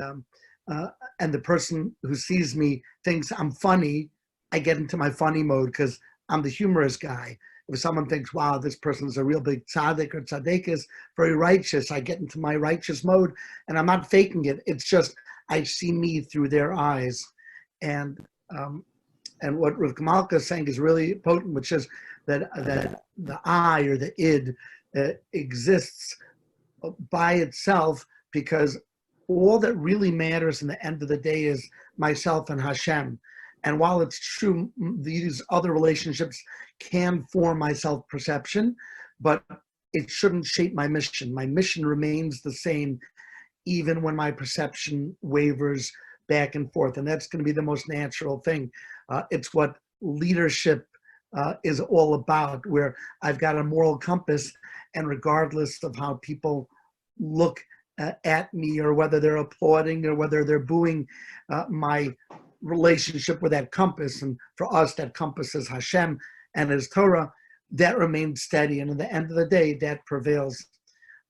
um, and the person who sees me thinks I'm funny, I get into my funny mode because I'm the humorous guy. If someone thinks, wow, this person's a real big tzaddik or tzaddikas, very righteous, I get into my righteous mode, and I'm not faking it. It's just I see me through their eyes. And and what Rivka Malka is saying is really potent, which is that the I or the id exists by itself, because all that really matters in the end of the day is myself and Hashem. And while it's true, these other relationships can form my self-perception, but it shouldn't shape my mission. My mission remains the same, even when my perception wavers back and forth. And that's going to be the most natural thing. It's what leadership is all about, where I've got a moral compass, and regardless of how people look at me, or whether they're applauding or whether they're booing, my relationship with that compass, and for us that compass is Hashem and His Torah, that remains steady, and at the end of the day that prevails.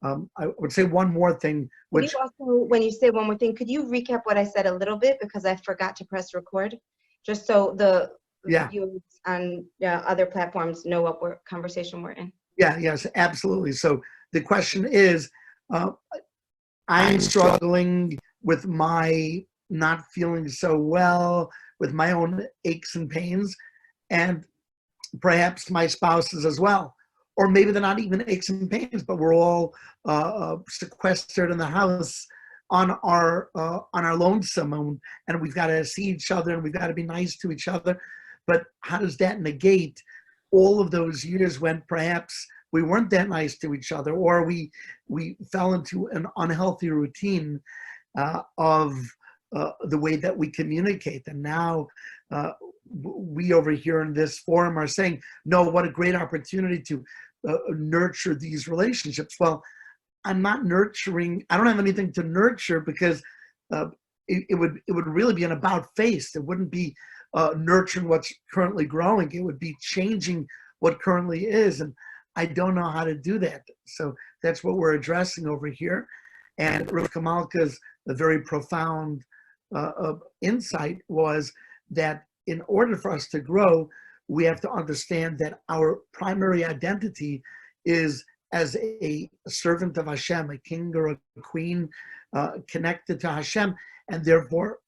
I would say one more thing, which you also, when you say one more thing, could you recap what I said a little bit, because I forgot to press record, just so the viewers on other platforms know what conversation we're in. Yes, absolutely. So the question is, I'm struggling with my not feeling so well, with my own aches and pains, and perhaps my spouse's as well. Or maybe they're not even aches and pains, but we're all sequestered in the house on our lonesome, and we've got to see each other, and we've got to be nice to each other. But how does that negate all of those years when perhaps we weren't that nice to each other, or we fell into an unhealthy routine of the way that we communicate? And now we over here in this forum are saying, no, what a great opportunity to nurture these relationships. Well, I'm not nurturing. I don't have anything to nurture, because it would really be an about face. It wouldn't be nurturing what's currently growing. It would be changing what currently is. And I don't know how to do that. So that's what we're addressing over here. And Rivka Malka's very profound insight was that in order for us to grow, we have to understand that our primary identity is as a servant of Hashem, a king or a queen connected to Hashem. And therefore,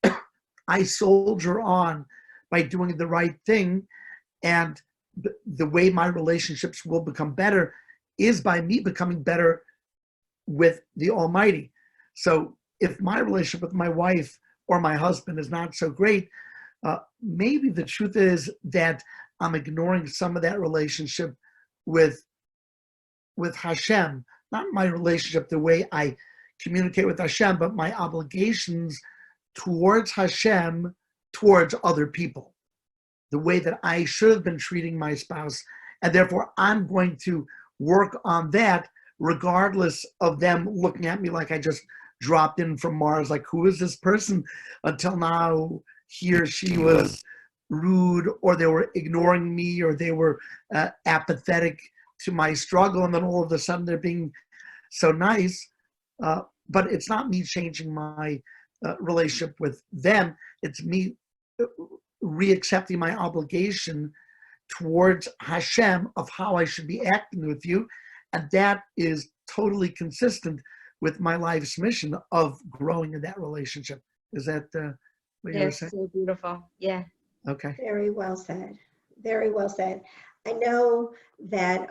I soldier on by doing the right thing. And the way my relationships will become better is by me becoming better with the Almighty. So if my relationship with my wife or my husband is not so great, maybe the truth is that I'm ignoring some of that relationship with Hashem, not my relationship, the way I communicate with Hashem, but my obligations towards Hashem, towards other people, the way that I should have been treating my spouse. And therefore, I'm going to work on that regardless of them looking at me like I just dropped in from Mars, like, who is this person? Until now, he or she was rude, or they were ignoring me, or they were apathetic to my struggle, and then all of a sudden they're being so nice. But it's not me changing my relationship with them. It's me re-accepting my obligation towards Hashem of how I should be acting with you. And that is totally consistent with my life's mission of growing in that relationship. Is that what you were saying? So beautiful. Yeah. Okay. Very well said. Very well said. I know that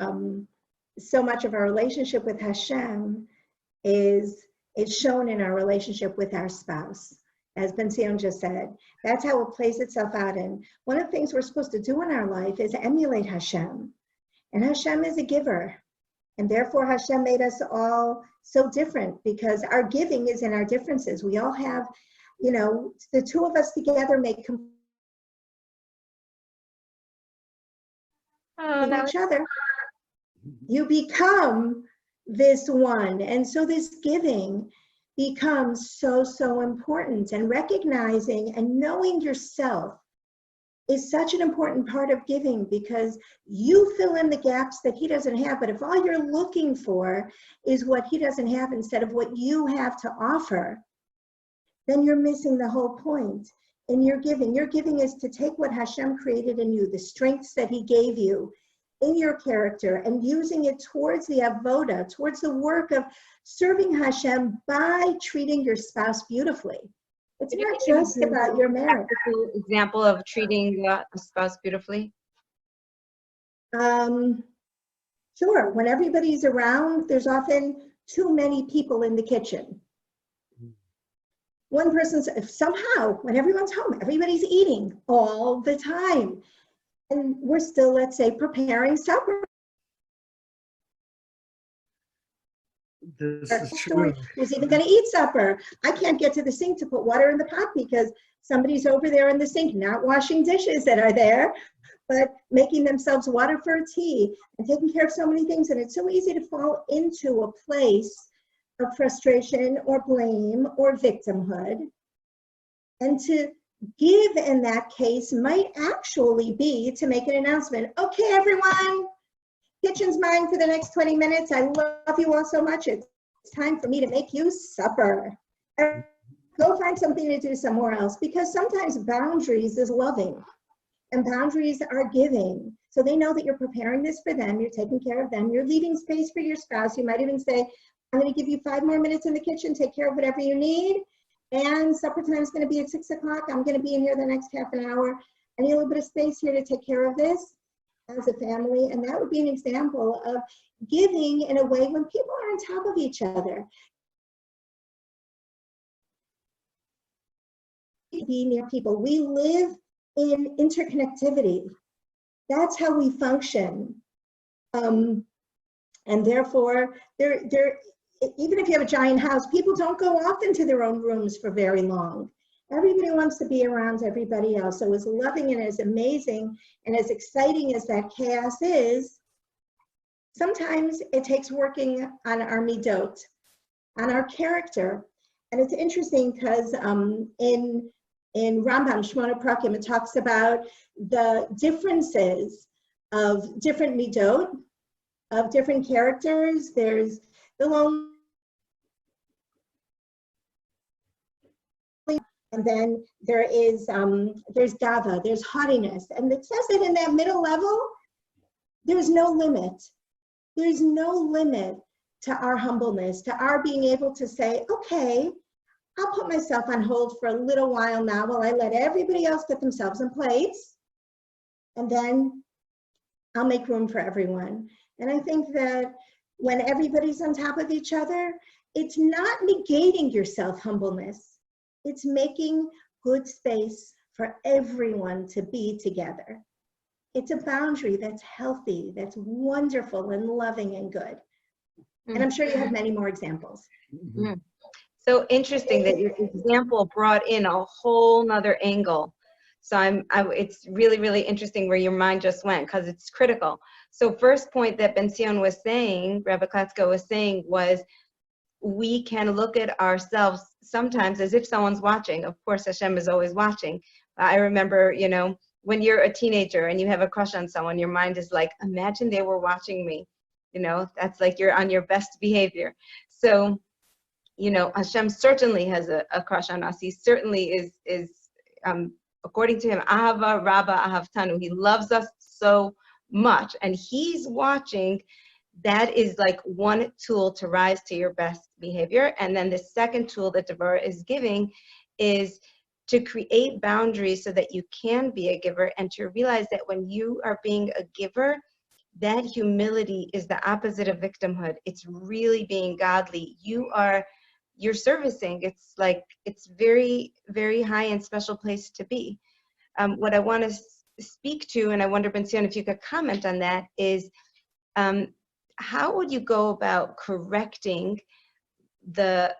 so much of our relationship with Hashem is shown in our relationship with our spouse. As Ben-Sion just said, that's how it plays itself out. And one of the things we're supposed to do in our life is emulate Hashem. And Hashem is a giver. And therefore Hashem made us all so different, because our giving is in our differences. We all have, the two of us together make each other. You become this one. And so this giving becomes so, so important. And recognizing and knowing yourself is such an important part of giving, because you fill in the gaps that he doesn't have. But if all you're looking for is what he doesn't have instead of what you have to offer, then you're missing the whole point. In your giving is to take what Hashem created in you, the strengths that he gave you in your character, and using it towards the avoda, towards the work of serving Hashem by treating your spouse beautifully. It's not just about your marriage. Example of treating a spouse beautifully? Sure, when everybody's around, there's often too many people in the kitchen. One person's, somehow, when everyone's home, everybody's eating all the time. And we're still, let's say, preparing supper. This is true. Who's even going to eat supper? I can't get to the sink to put water in the pot because somebody's over there in the sink, not washing dishes that are there, but making themselves water for tea and taking care of so many things. And it's so easy to fall into a place of frustration or blame or victimhood. And to give in that case might actually be to make an announcement. Okay, everyone, kitchen's mine for the next 20 minutes. I love you all so much. It's time for me to make you supper. Go find something to do somewhere else, because sometimes boundaries is loving and boundaries are giving. So they know that you're preparing this for them. You're taking care of them. You're leaving space for your spouse. You might even say, I'm going to give you 5 more minutes in the kitchen. Take care of whatever you need. And supper time is going to be at 6 o'clock. I'm going to be in here the next half an hour. I need a little bit of space here to take care of this as a family. And that would be an example of giving in a way when people are on top of each other. Be near people. We live in interconnectivity. That's how we function. And therefore, even if you have a giant house, people don't go off into their own rooms for very long. Everybody wants to be around everybody else. So as loving and as amazing and as exciting as that chaos is, sometimes it takes working on our midot, on our character. And it's interesting because in Rambam, Shmona Prakim, it talks about the differences of different midot, of different characters. There's the lonely, and then there's gava, there's haughtiness. And it says that in that middle level, there's no limit. There's no limit to our humbleness, to our being able to say, okay, I'll put myself on hold for a little while now while I let everybody else get themselves in place, and then I'll make room for everyone. And I think that when everybody's on top of each other, it's not negating your self-humbleness. It's making good space for everyone to be together. It's a boundary that's healthy, that's wonderful and loving and good. And I'm sure you have many more examples. Mm-hmm. So interesting that your example brought in a whole nother angle. So it's really, really interesting where your mind just went, because it's critical. So first point that Ben Sion was saying, Rebbe Klatsko was saying, was we can look at ourselves sometimes as if someone's watching. Of course, Hashem is always watching. I remember, when you're a teenager and you have a crush on someone, your mind is like, imagine they were watching me. That's like you're on your best behavior. So, Hashem certainly has a crush on us. He certainly is according to him, Ahava Rabba Ahavtanu. He loves us so much, and he's watching. That is like one tool to rise to your best behavior. And then the second tool that Devorah is giving is to create boundaries so that you can be a giver, and to realize that when you are being a giver, that humility is the opposite of victimhood. It's really being godly. You're servicing. It's very, very high and special place to be. What I want to speak to, and I wonder, Ben Sion, if you could comment on that, is how would you go about correcting the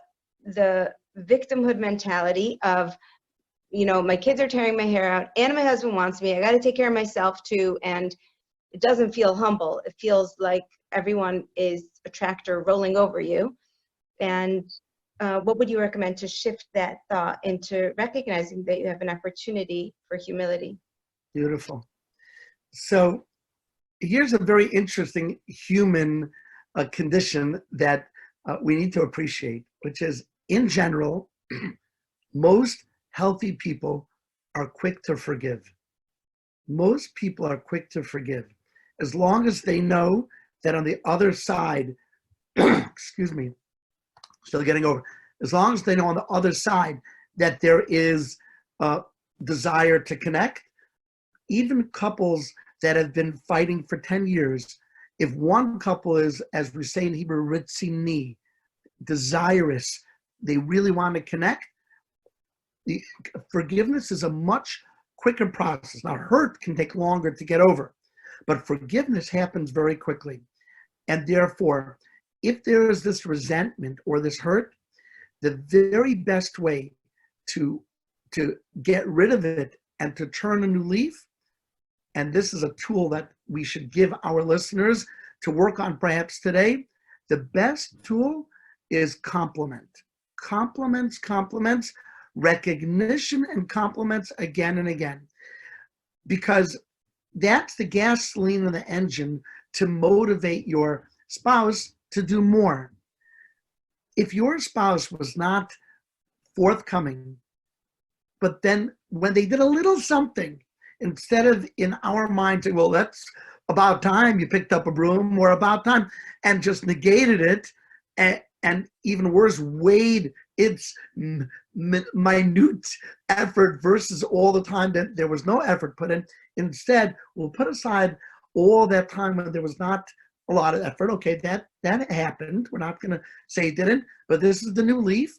victimhood mentality of, my kids are tearing my hair out and my husband wants me, I got to take care of myself too, and it doesn't feel humble. It feels like everyone is a tractor rolling over you. And what would you recommend to shift that thought into recognizing that you have an opportunity for humility? Beautiful. So here's a very interesting human condition that we need to appreciate, which is, in general, Most healthy people are quick to forgive. Most people are quick to forgive. As long as they know that on the other side, excuse me, still getting over, as long as they know on the other side that there is a desire to connect, even couples that have been fighting for 10 years, if one couple is, as we say in Hebrew, ritzini, desirous, they really want to connect, the forgiveness is a much quicker process. Now, hurt can take longer to get over, but forgiveness happens very quickly. And therefore, if there is this resentment or this hurt, the very best way to get rid of it and to turn a new leaf, and this is a tool that we should give our listeners to work on perhaps today, the best tool is compliment. Compliments, recognition and compliments again and again. Because that's the gasoline in the engine to motivate your spouse to do more. If your spouse was not forthcoming, but then when they did a little something, instead of in our mind saying, well, that's about time you picked up a broom, or about time, and just negated it, and even worse, weighed its minute effort versus all the time that there was no effort put in. Instead, we'll put aside all that time when there was not a lot of effort. Okay, that happened. We're not going to say it didn't, but this is the new leaf.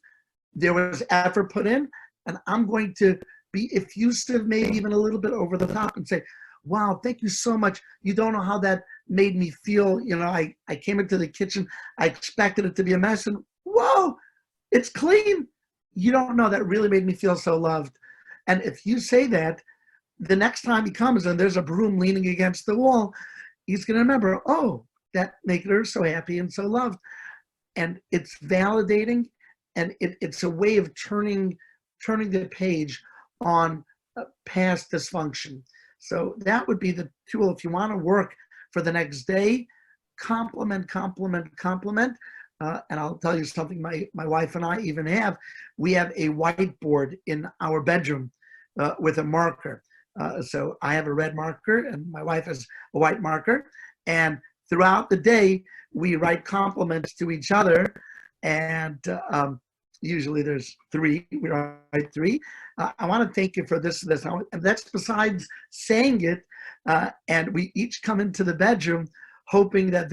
There was effort put in, and I'm going to be effusive, maybe even a little bit over the top, and say, wow, thank you so much. You don't know how that made me feel. You know, I came into the kitchen, I expected it to be a mess, and whoa, it's clean. You don't know, that really made me feel so loved. And if you say that, the next time he comes and there's a broom leaning against the wall, he's going to remember, oh, that made her so happy and so loved. And it's validating, and it's a way of turning the page on past dysfunction. So that would be the tool if you want to work for the next day. Compliment. And I'll tell you something my wife and I even have. We have a whiteboard in our bedroom with a marker. So I have a red marker and my wife has a white marker. And throughout the day, we write compliments to each other. And usually there's 3, we write 3. I want to thank you for this. And that's besides saying it. And we each come into the bedroom hoping that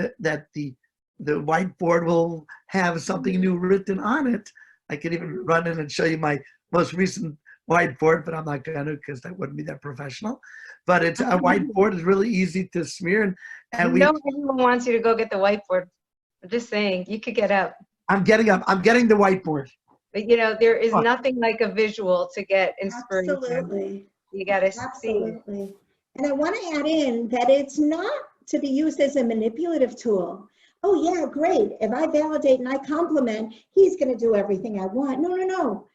the whiteboard will have something new written on it. I could even run in and show you my most recent whiteboard, but I'm not going to, because that wouldn't be that professional. But it's a whiteboard. It's really easy to smear. And everyone wants you to go get the whiteboard. I'm just saying, you could get up. I'm getting up. I'm getting the whiteboard. But you know, there is nothing like a visual to get inspiration. Absolutely. You got to see. Absolutely. And I want to add in that it's not to be used as a manipulative tool. Oh yeah, great. If I validate and I compliment, he's going to do everything I want. No.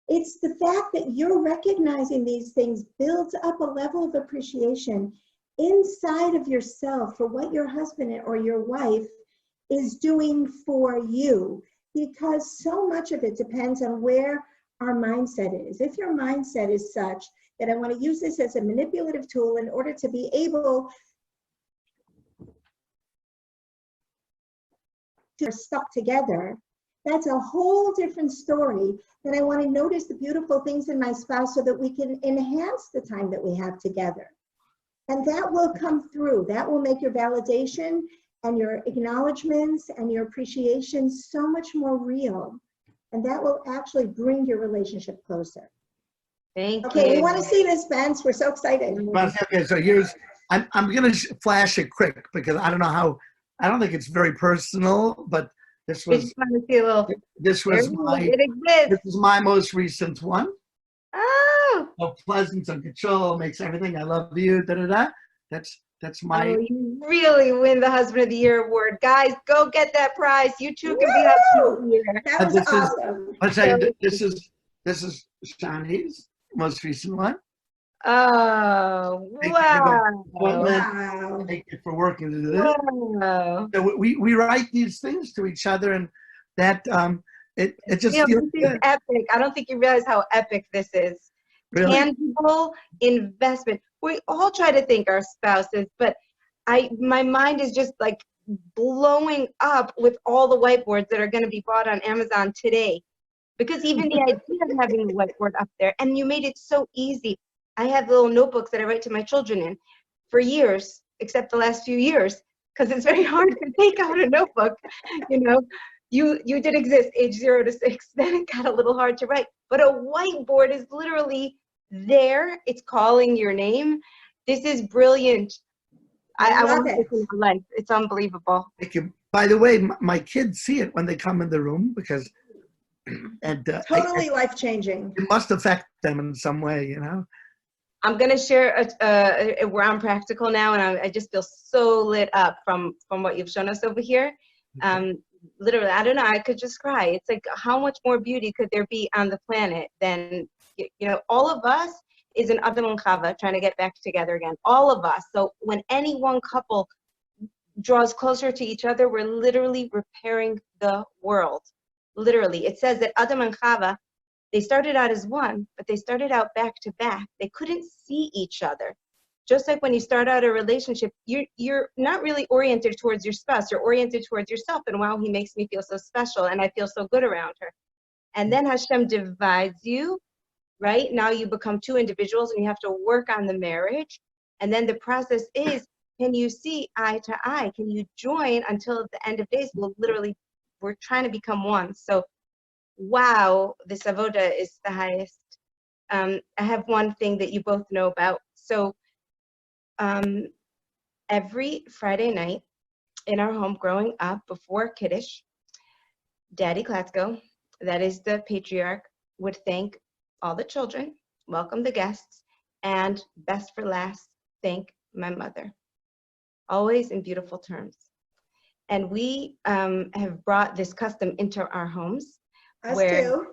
It's the fact that you're recognizing these things builds up a level of appreciation inside of yourself for what your husband or your wife is doing for you, because so much of it depends on where our mindset is. If your mindset is such that I want to use this as a manipulative tool in order to be able to stuck together, that's a whole different story. That I want to notice the beautiful things in my spouse so that we can enhance the time that we have together. And that will come through. That will make your validation and your acknowledgments and your appreciation so much more real. And that will actually bring your relationship closer. Thank you. Okay, we want to see this, Spence. We're so excited. Okay, so I'm going to flash it quick, because I don't think it's very personal, but this was my most recent one. Oh. So pleasance and control makes everything. I love you. That's my. Oh, you really win the Husband of the Year award, guys. Go get that prize. You too can be Husband of the Year. That was awesome. Let's say this is Shani's most recent one. Oh, wow. Thank you for working to do this. Wow. So we write these things to each other, and that it just You know, feels this is good. epic. I don't think you realize how epic this is. Really? Tangible investment. We all try to thank our spouses, but my mind is just like blowing up with all the whiteboards that are going to be bought on Amazon today. Because even the idea of having the whiteboard up there, and you made it so easy. I have little notebooks that I write to my children in for years, except the last few years, because it's very hard to take out a notebook. You know, you did exist age 0 to 6, then it got a little hard to write. But a whiteboard is literally there. It's calling your name. This is brilliant. I love want it. this in my life. It's unbelievable. Thank you. By the way, my kids see it when they come in the room because, and Totally life-changing. it must affect them in some way, you know. I'm gonna share where I'm practical now, and I just feel so lit up from what you've shown us over here. Literally, I don't know, I could just cry. It's like, how much more beauty could there be on the planet than, you know, all of us is an Adam and Chava trying to get back together again. All of us. So when any one couple draws closer to each other, we're literally repairing the world. Literally, it says that Adam and Chava, they started out as one, but they started out back to back. They couldn't see each other. Just like when you start out a relationship, you're not really oriented towards your spouse, you're oriented towards yourself. And wow, he makes me feel so special and I feel so good around her. And then Hashem divides you, right? Now you become two individuals and you have to work on the marriage. And then the process is, can you see eye to eye? Can you join until at the end of days? We're trying to become one. So wow, this avoda is the highest. I have one thing that you both know about. So every Friday night in our home growing up before Kiddush, Daddy Klatsko, that is the patriarch, would thank all the children, welcome the guests, and best for last, thank my mother. Always in beautiful terms. And we have brought this custom into our homes. Us Where too.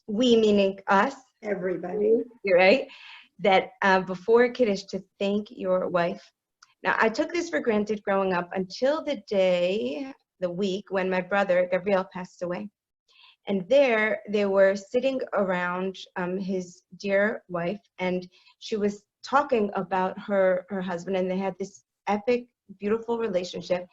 we, meaning us, Everybody. you're right, that before Kiddush to thank your wife. Now, I took this for granted growing up until the week when my brother, Gabriel, passed away. And they were sitting around his dear wife, and she was talking about her husband, and they had this epic, beautiful relationship.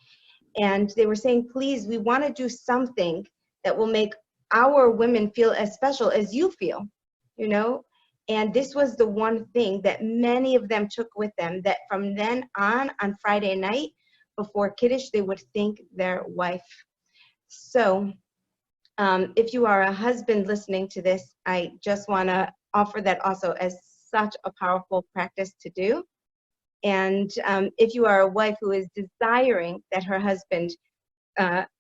And they were saying, please, we want to do something that will make our women feel as special as you feel, you know? And this was the one thing that many of them took with them, that from then on Friday night, before Kiddush, they would thank their wife. So if you are a husband listening to this, I just want to offer that also as such a powerful practice to do. And if you are a wife who is desiring that her husband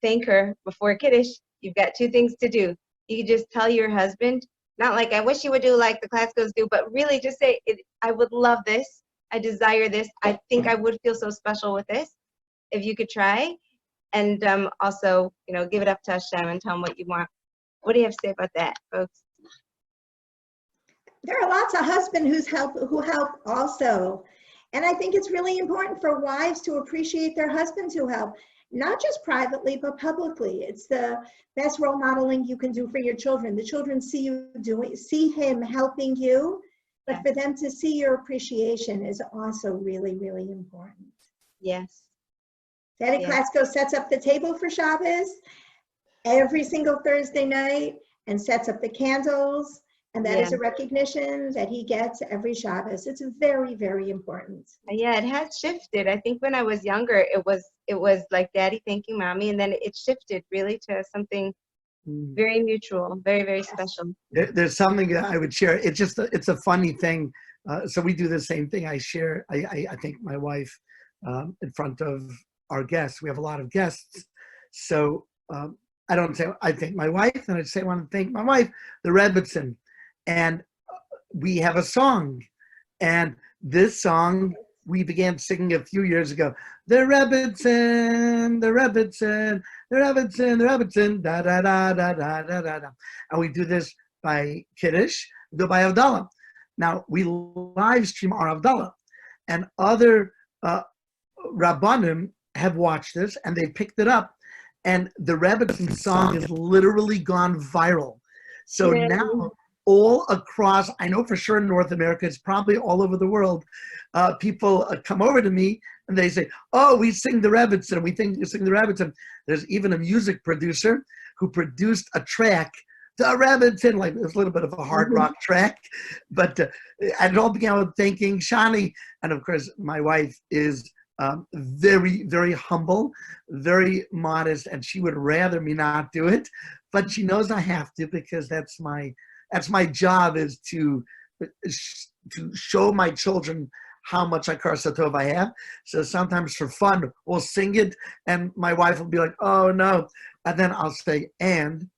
thank her before Kiddush, you've got two things to do. You can just tell your husband, not like, I wish you would do like the Klaskos do, but really just say, I would love this. I desire this. I think I would feel so special with this. If you could try. And also, you know, give it up to Hashem and tell him what you want. What do you have to say about that, folks? There are lots of husbands who help also. And I think it's really important for wives to appreciate their husbands who help, not just privately, but publicly. It's the best role modeling you can do for your children. The children see him helping you, but for them to see your appreciation is also really, really important. Yes. Daddy Klatsko sets up the table for Shabbos every single Thursday night and sets up the candles. And that is a recognition that he gets every Shabbos. It's very, very important. Yeah, it has shifted. I think when I was younger, it was like daddy thanking mommy, and then it shifted really to something very mutual, very, very special. There's something that I would share. It's a funny thing. So we do the same thing. I thank my wife in front of our guests. We have a lot of guests. So I don't say I thank my wife, and I say I want to thank my wife, the Rebbitzin. And we have a song, and this song we began singing a few years ago. The Rebbitzin, the Rebbitzin, the Rebbitzin, the Rebbitzin, da da da da da da da da. And we do this by Kiddush, we do it by Havdalah. Now we live stream our Havdalah, and other Rabbanim have watched this and they picked it up, And the Rebbitzin song has literally gone viral. So Really? now all across, I know for sure in North America, it's probably all over the world, people come over to me and they say, oh, we sing the Rebbitzin, we think you sing the Rebbitzin. There's even a music producer who produced a track, the Rebbitzin, like it was a little bit of a hard rock track, but and it all began with thanking Shani. And of course, my wife is very, very humble, very modest, and she would rather me not do it, but she knows I have to because that's my job, is to show my children how much Akar Satov I have. So sometimes for fun, we'll sing it, and my wife will be like, oh no, and then I'll say, and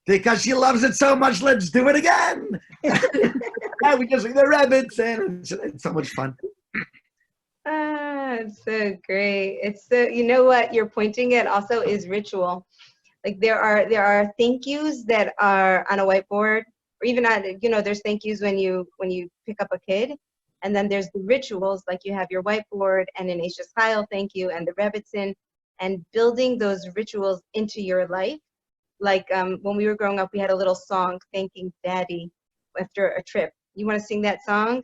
because she loves it so much, let's do it again. And we just sing the rabbits, and it's so much fun. It's so great. It's so, you know what you're pointing at also is ritual. Like there are thank yous that are on a whiteboard, or even on, there's thank yous when you pick up a kid, and then there's the rituals, like you have your whiteboard and an Ashes Chayil thank you and the Rebbitzin, and building those rituals into your life. Like when we were growing up, we had a little song thanking Daddy after a trip. You want to sing that song,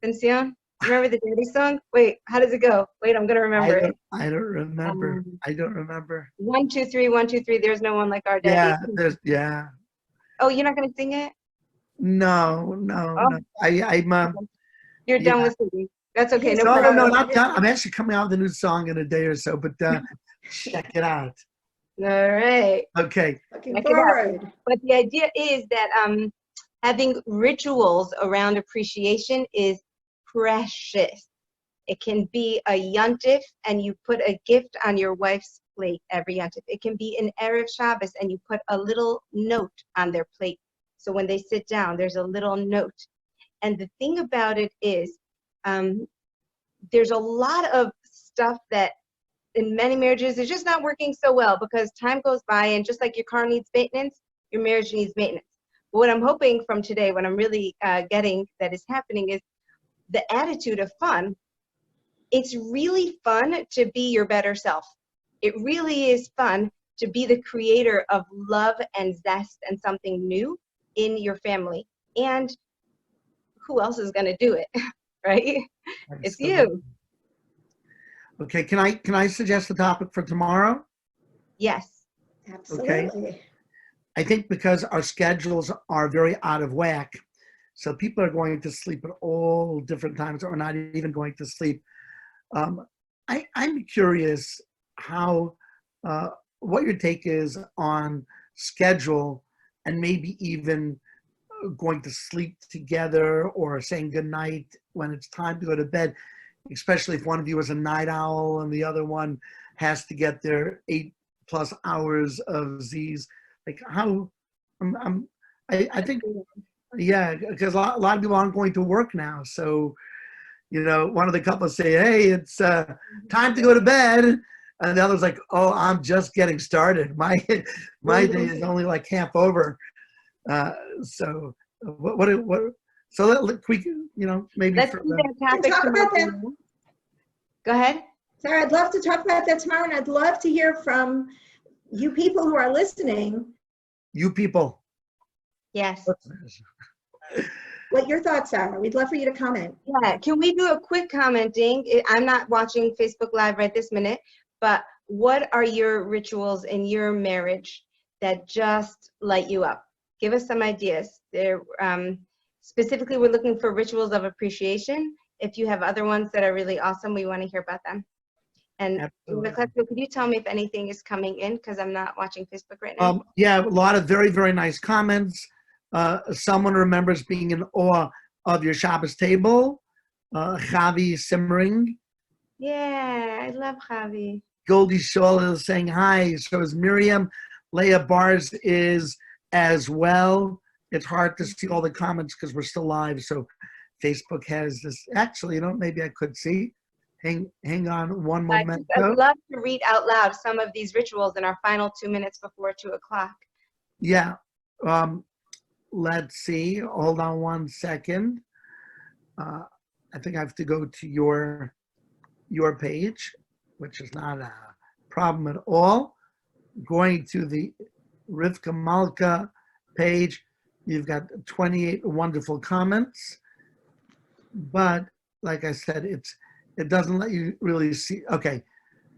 Vincian? Remember the Daddy song? Wait, how does it go? Wait, I'm gonna remember it. I don't remember. I don't remember. 1, 2, 3, 1, 2, 3. There's no one like our Daddy. Yeah. Oh, you're not gonna sing it? No. I'm You're done with singing. That's okay. No no, problem. not done. I'm actually coming out with a new song in a day or so, but check it out. All right. Okay. Looking forward. But the idea is that having rituals around appreciation is precious. It can be a yontif and you put a gift on your wife's plate every yontif. It can be an Erev Shabbos and you put a little note on their plate. So when they sit down, there's a little note. And the thing about it is, there's a lot of stuff that in many marriages is just not working so well because time goes by, and just like your car needs maintenance, your marriage needs maintenance. But what I'm hoping from today, what I'm really getting that is happening is the attitude of fun. It's really fun to be your better self. It really is fun to be the creator of love and zest and something new in your family. And who else is going to do it, right? It's you. Okay, can I suggest the topic for tomorrow? Yes. Absolutely. Okay. I think because our schedules are very out of whack, so people are going to sleep at all different times or not even going to sleep. I'm curious how, what your take is on schedule and maybe even going to sleep together or saying goodnight when it's time to go to bed, especially if one of you is a night owl and the other one has to get their 8+ hours of Z's. Like how, I think, yeah, because a lot of people aren't going to work now. So, one of the couples say, hey, it's time to go to bed. And the other's like, oh, I'm just getting started. My day is only like half over. So we, maybe. Let's do that topic tomorrow. Go ahead. Sarah, I'd love to talk about that tomorrow, and I'd love to hear from you people who are listening. You people. Yes. What your thoughts are. We'd love for you to comment. Yeah, can we do a quick commenting? I'm not watching Facebook Live right this minute, but what are your rituals in your marriage that just light you up? Give us some ideas. There, specifically, we're looking for rituals of appreciation. If you have other ones that are really awesome, we want to hear about them. And could you tell me if anything is coming in, because I'm not watching Facebook right now? Yeah, a lot of very, very nice comments. Someone remembers being in awe of your Shabbos table. Javi Simmering. Yeah, I love Javi. Goldie Shaw is saying hi. So is Miriam. Leah Bars is as well. It's hard to see all the comments because we're still live. So Facebook has this. Actually, maybe I could see. Hang on one moment. I'd love to read out loud some of these rituals in our final 2 minutes before 2 o'clock. Yeah. Let's see. Hold on one second. I think I have to go to your page, which is not a problem at all. going to the Rivka Malka page. You've got 28 wonderful comments, but like I said, it doesn't let you really see. Okay.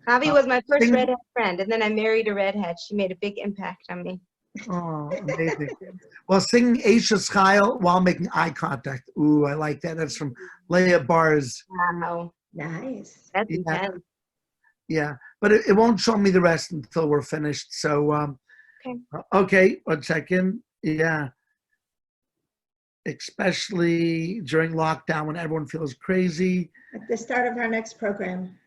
Javi was my first sing- redhead friend, and then I married a redhead. She made a big impact on me. Oh, amazing. Well, sing Aisha Schile while making eye contact. Ooh, I like that. That's from Leah Bar's. Wow, Nice. that's Yeah. intense. Yeah, but it won't show me the rest until we're finished. So, okay, 1 second. Yeah. Especially during lockdown when everyone feels crazy. At the start of our next program.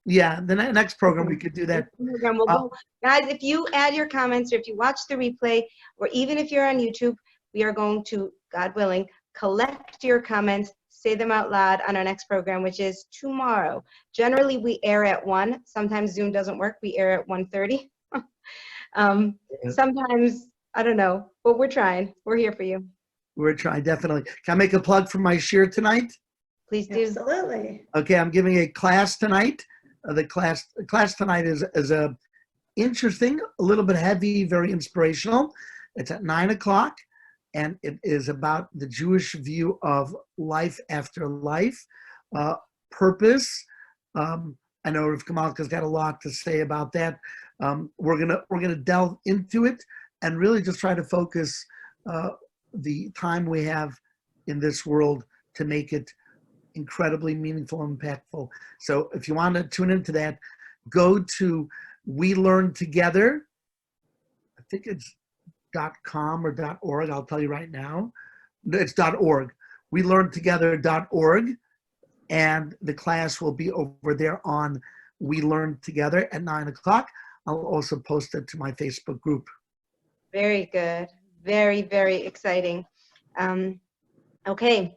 Yeah, the next program we could do that. We'll go. Guys, if you add your comments or if you watch the replay, or even if you're on YouTube, we are going to, God willing, collect your comments, say them out loud on our next program, which is tomorrow. Generally, we air at 1. Sometimes Zoom doesn't work. We air at 1:30. Sometimes, I don't know, but we're trying. We're here for you. We're trying, definitely. Can I make a plug for my shir tonight? Please do. Absolutely. Okay, I'm giving a class tonight. The class tonight is a interesting, a little bit heavy, very inspirational. It's at 9 o'clock, and it is about the Jewish view of life after life, purpose. I know Rivka Malka's got a lot to say about that. We're gonna delve into it and really just try to focus the time we have in this world to make it incredibly meaningful and impactful. So if you want to tune into that, go to We Learn Together. I think it's .com or .org. I'll tell you right now. It's .org. WeLearnTogether.org. And the class will be over there on We Learn Together at 9 o'clock. I'll also post it to my Facebook group. Very good. Very, very exciting. Okay.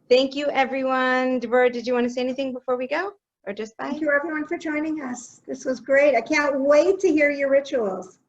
Thank you, everyone. Deborah, did you want to say anything before we go? Or just bye? Thank you, everyone, for joining us. This was great. I can't wait to hear your rituals.